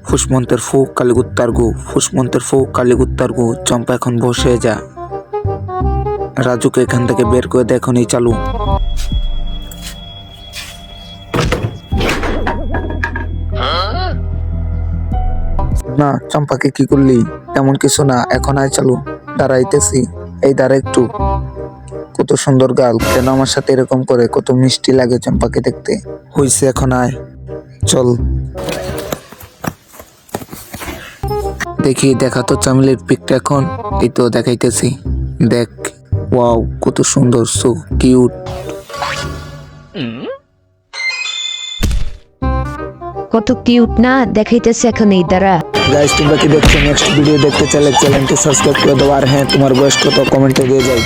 ফুসমন্তের ফু কালীগুত্তার গু, ফুসমন্তের ফু কালীগুত্তার গু। চম্পা এখন বসে যা, রাজুকে এখান থেকে বের করে দে এখনই চালু। না চম্পাকে কি করলি? তেমন কিছু না, এখন আয় চালু। দাঁড়াইতেছি, এই দাঁড়া একটু। কত সুন্দর গাল, কেন আমার সাথে এরকম করে? কত মিষ্টি লাগে চম্পাকে দেখতে। হইছে, এখন আয় চল। দেখি দেখা তো চামেলির পিকটা এখন। এই তো দেখাইতেছি, দেখ। ওয়াও কত সুন্দর, সো কিউট। কত কিউট না, দেখাইতেছে এখন, এই দ্বারা। গাইস তোমরা কি দেখছো? নেক্সট ভিডিও দেখতে চাইলে চ্যানেলটি সাবস্ক্রাইব করে দাও। আর হ্যাঁ, তোমার বয়স কত কমেন্টে দিয়ে যাও।